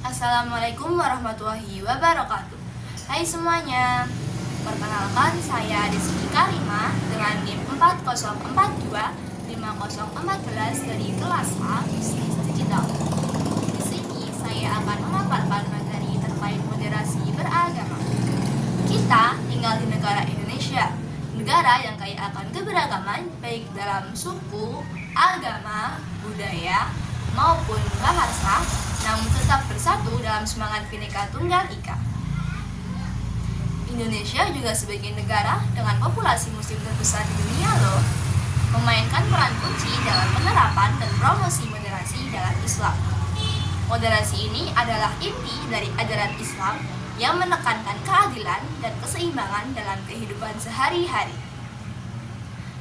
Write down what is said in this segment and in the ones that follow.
Assalamualaikum warahmatullahi wabarakatuh. Hai semuanya, perkenalkan saya Rizky Karima dengan NIM 40425014 dari kelas A Bisnis Digital. Di sini saya akan memaparkan materi terkait moderasi beragama. Kita tinggal di negara Indonesia, negara yang kaya akan keberagaman baik dalam suku, agama, budaya, maupun bahasa, namun tetap bersatu dalam semangat Bhinneka Tunggal Ika. Indonesia juga sebagai negara dengan populasi muslim terbesar di dunia loh, memainkan peran kunci dalam penerapan dan promosi moderasi dalam Islam. Moderasi ini adalah inti dari ajaran Islam yang menekankan keadilan dan keseimbangan dalam kehidupan sehari-hari.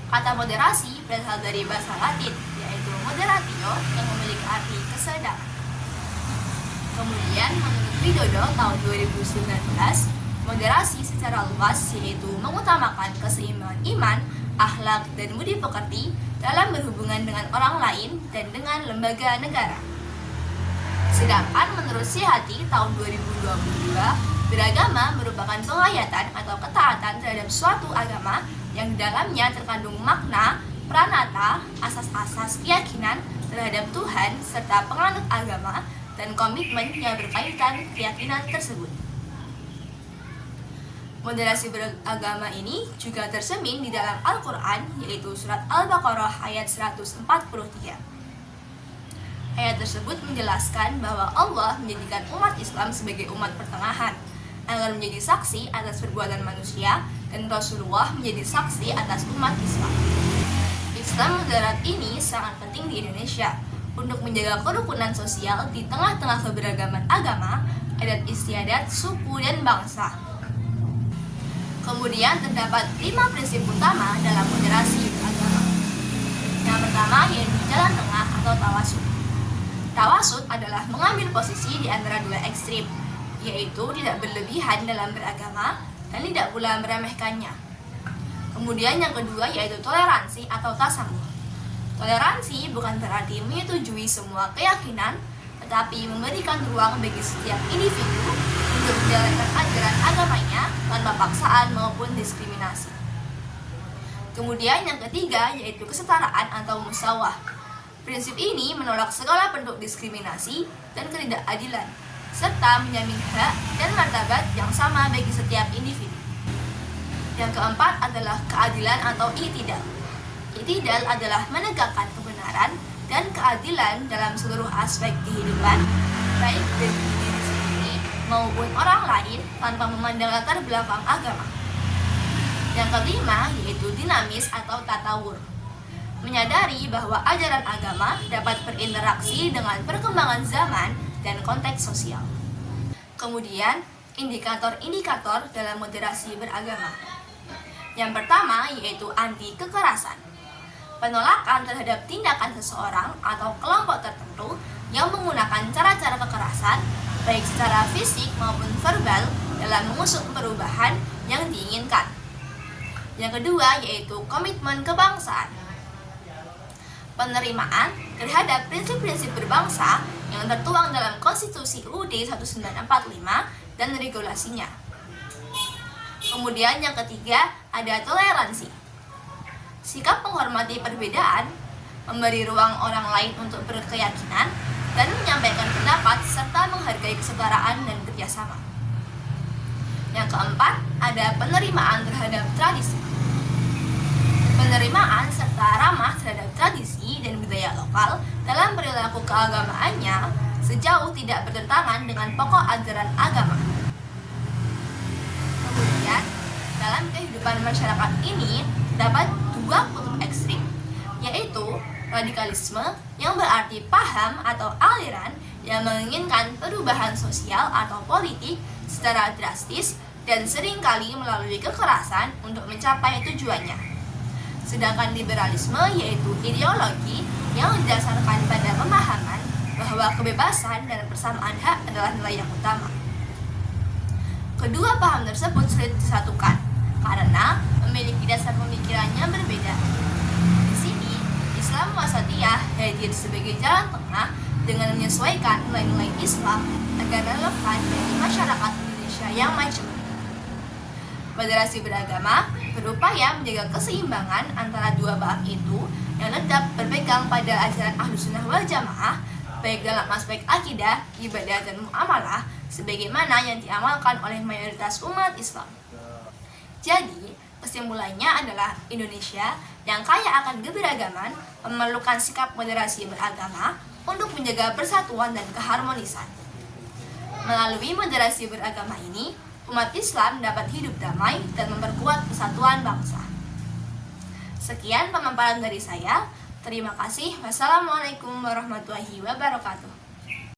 Kata moderasi berasal dari bahasa Latin, yaitu moderatio, yang memiliki arti kesedaran. Kemudian, menurut Widodo tahun 2019, moderasi secara luas yaitu mengutamakan keseimbangan iman, akhlak, dan budi pekerti dalam berhubungan dengan orang lain dan dengan lembaga negara. Sedangkan menurut Sihati tahun 2022, beragama merupakan penghayatan atau ketaatan terhadap suatu agama yang di dalamnya terkandung makna, pranata, asas-asas keyakinan terhadap Tuhan serta penganut agama dan komitmen yang berkaitan keyakinan tersebut. Moderasi beragama ini juga tercermin di dalam Al-Quran, yaitu surat Al-Baqarah ayat 143. Ayat tersebut menjelaskan bahwa Allah menjadikan umat Islam sebagai umat pertengahan, agar menjadi saksi atas perbuatan manusia, dan Rasulullah menjadi saksi atas umat Islam. Islam moderat ini sangat penting di Indonesia untuk menjaga kerukunan sosial di tengah-tengah keberagaman agama, adat istiadat, suku, dan bangsa. Kemudian terdapat 5 prinsip utama dalam moderasi beragama. Yang pertama yaitu jalan tengah atau tawasud. Tawasud adalah mengambil posisi di antara dua ekstrim, yaitu tidak berlebihan dalam beragama dan tidak pula meremehkannya. Kemudian yang kedua yaitu toleransi atau tasamuh. Toleransi bukan berarti menyetujui semua keyakinan, tetapi memberikan ruang bagi setiap individu untuk menjalankan ajaran agamanya tanpa paksaan maupun diskriminasi. Kemudian yang ketiga yaitu kesetaraan atau musawah. Prinsip ini menolak segala bentuk diskriminasi dan ketidakadilan, serta menjamin hak dan martabat yang sama bagi setiap individu. Yang keempat adalah keadilan atau i'tidal. I'tidal adalah menegakkan kebenaran dan keadilan dalam seluruh aspek kehidupan, baik bagi diri sendiri maupun orang lain tanpa memandang latar belakang agama. Yang kelima yaitu dinamis atau tatawur. Menyadari bahwa ajaran agama dapat berinteraksi dengan perkembangan zaman dan konteks sosial. Kemudian, indikator-indikator dalam moderasi beragama. Yang pertama yaitu anti kekerasan. Penolakan terhadap tindakan seseorang atau kelompok tertentu yang menggunakan cara-cara kekerasan, baik secara fisik maupun verbal, dalam mengusung perubahan yang diinginkan. Yang kedua yaitu komitmen kebangsaan. Penerimaan terhadap prinsip-prinsip berbangsa yang tertuang dalam Konstitusi UUD 1945 dan regulasinya. Kemudian yang ketiga ada toleransi. Sikap menghormati perbedaan, memberi ruang orang lain untuk berkeyakinan, dan menyampaikan pendapat serta menghargai kesetaraan dan kerjasama. Yang keempat ada penerimaan terhadap tradisi. Penerimaan serta ramah terhadap tradisi dan budaya lokal dalam perilaku keagamaannya sejauh tidak bertentangan dengan pokok ajaran agama. Kemudian, dalam kehidupan masyarakat ini terdapat dua kutub ekstrim, yaitu radikalisme yang berarti paham atau aliran yang menginginkan perubahan sosial atau politik secara drastis dan seringkali melalui kekerasan untuk mencapai tujuannya. Sedangkan liberalisme yaitu ideologi yang didasarkan pada pemahaman bahwa kebebasan dan persamaan hak adalah nilai yang utama. Kedua paham tersebut sulit disatukan karena memiliki dasar pemikiran yang berbeda. Di sini, Islam wasatiyah hadir sebagai jalan tengah dengan menyesuaikan nilai-nilai Islam agar relevan bagi masyarakat Indonesia yang maju. Moderasi beragama berupaya menjaga keseimbangan antara dua paham itu yang tetap berpegang pada ajaran Ahlussunnah wal Jamaah, baik dalam aspek akidah, ibadah, dan muamalah, sebagaimana yang diamalkan oleh mayoritas umat Islam. Jadi, kesimpulannya adalah Indonesia yang kaya akan keberagaman memerlukan sikap moderasi beragama untuk menjaga persatuan dan keharmonisan. Melalui moderasi beragama ini, umat Islam dapat hidup damai dan memperkuat persatuan bangsa. Sekian pemaparan dari saya. Terima kasih. Wassalamualaikum warahmatullahi wabarakatuh.